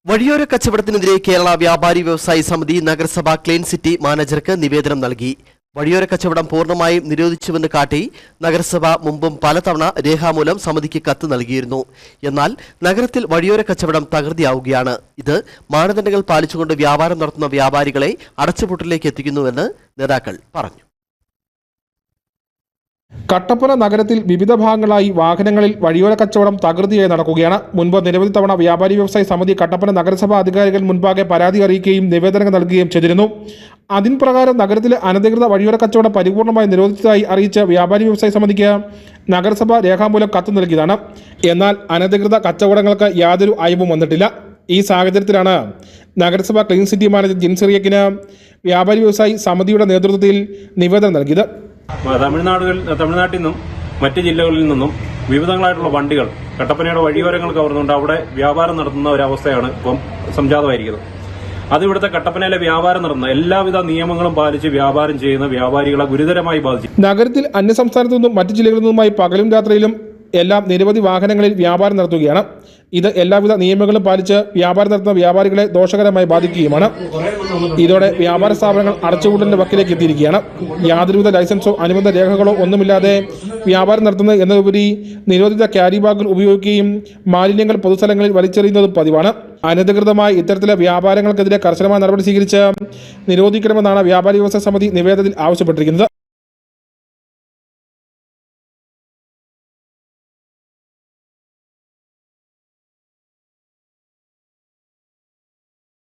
വഴിയോര കച്ചവടത്തിനെതിരെ കേരള വ്യാപാരി വ്യവസായി സമിതി നഗരസഭ ക്ലീൻ സിറ്റി മാനേജർക്ക് നിവേദനം നൽകി. വഴിയോര കച്ചവടം പൂർണ്ണമായും നിരോധിച്ചുവെന്ന് കാട്ടി നഗരസഭ മുമ്പും പലതവണ രേഖാമൂലം സമിതിക്ക് കത്ത് നൽകിയിരുന്നു. എന്നാൽ നഗരത്തിൽ വഴിയോര കച്ചവടം തകൃതിയാവുകയാണ്. ഇത് മാനദണ്ഡങ്ങൾ പാലിച്ചുകൊണ്ട് വ്യാപാരം നടത്തുന്ന വ്യാപാരികളെ അടച്ചുപൂട്ടലിലേക്ക് എത്തിക്കുന്നുവെന്ന് നേതാക്കൾ പറഞ്ഞു. കട്ടപ്പന നഗരത്തിൽ വിവിധ ഭാഗങ്ങളായി വാഹനങ്ങളിൽ വഴിയോര കച്ചവടം തകൃതിയായി നടക്കുകയാണ്. മുൻപ് നിരവധി തവണ വ്യാപാരി വ്യവസായി സമിതി കട്ടപ്പന നഗരസഭാ അധികാരികൾ മുൻപാകെ പരാതി അറിയിക്കുകയും നിവേദനങ്ങൾ നൽകുകയും ചെയ്തിരുന്നു. അതിൻ പ്രകാരം നഗരത്തിലെ അനധികൃത വഴിയോര കച്ചവടം പരിപൂർണമായി നിരോധിച്ചതായി അറിയിച്ച വ്യാപാരി വ്യവസായി സമിതിക്ക് നഗരസഭ രേഖാമൂലം കത്ത് നൽകിയതാണ്. എന്നാൽ അനധികൃത കച്ചവടങ്ങൾക്ക് യാതൊരു അയവും വന്നിട്ടില്ല. ഈ സാഹചര്യത്തിലാണ് നഗരസഭ ക്ലീൻ സിറ്റി മാനേജർ ജിൻസിറിയക്കിന് വ്യാപാരി വ്യവസായി സമിതിയുടെ നേതൃത്വത്തിൽ നിവേദനം നൽകിയത്. തമിഴ്നാട്ടിൽ നിന്നും മറ്റ് ജില്ലകളിൽ നിന്നും വിവിധങ്ങളായിട്ടുള്ള വണ്ടികൾ കട്ടപ്പനയുടെ വഴിയോരങ്ങൾ കവർന്നുകൊണ്ട് അവിടെ വ്യാപാരം നടത്തുന്ന ഒരവസ്ഥയാണ് ഇപ്പം സംജാതമായിരിക്കുന്നത്. അത് ഇവിടുത്തെ കട്ടപ്പനയിലെ വ്യാപാരം നടത്തുന്ന എല്ലാവിധ നിയമങ്ങളും പാലിച്ച് വ്യാപാരം ചെയ്യുന്ന വ്യാപാരികളെ ഗുരുതരമായി ബാധിച്ചു. നഗരത്തിൽ അന്യസംസ്ഥാനത്തു നിന്നും മറ്റ് ജില്ലകളിൽ നിന്നുമായി പകലും രാത്രിയിലും എല്ലാം നിരവധി വാഹനങ്ങളിൽ വ്യാപാരം നടത്തുകയാണ്. ഇത് എല്ലാവിധ നിയമങ്ങളും പാലിച്ച് വ്യാപാരം നടത്തുന്ന വ്യാപാരികളെ ദോഷകരമായി ബാധിക്കുകയുമാണ്. ഇതോടെ വ്യാപാര സ്ഥാപനങ്ങൾ അടച്ചുപൂട്ടലിന്റെ വക്കിലേക്ക് എത്തിയിരിക്കുകയാണ്. യാതൊരുവിധ ലൈസൻസോ അനുബന്ധ രേഖകളോ ഒന്നുമില്ലാതെ വ്യാപാരം നടത്തുന്നത് എന്നതുപരി നിരോധിത ക്യാരി ബാഗുകൾ ഉപയോഗിക്കുകയും മാലിന്യങ്ങൾ പൊതുസ്ഥലങ്ങളിൽ വലിച്ചെറിയുന്നതും പതിവാണ്. അനധികൃതമായി ഇത്തരത്തിലെ വ്യാപാരങ്ങൾക്കെതിരെ കർശനമായ നടപടി സ്വീകരിച്ച് നിരോധിക്കണമെന്നാണ് വ്യാപാരി വ്യവസായ സമിതി നിവേദനത്തിൽ ആവശ്യപ്പെട്ടിരിക്കുന്നത്.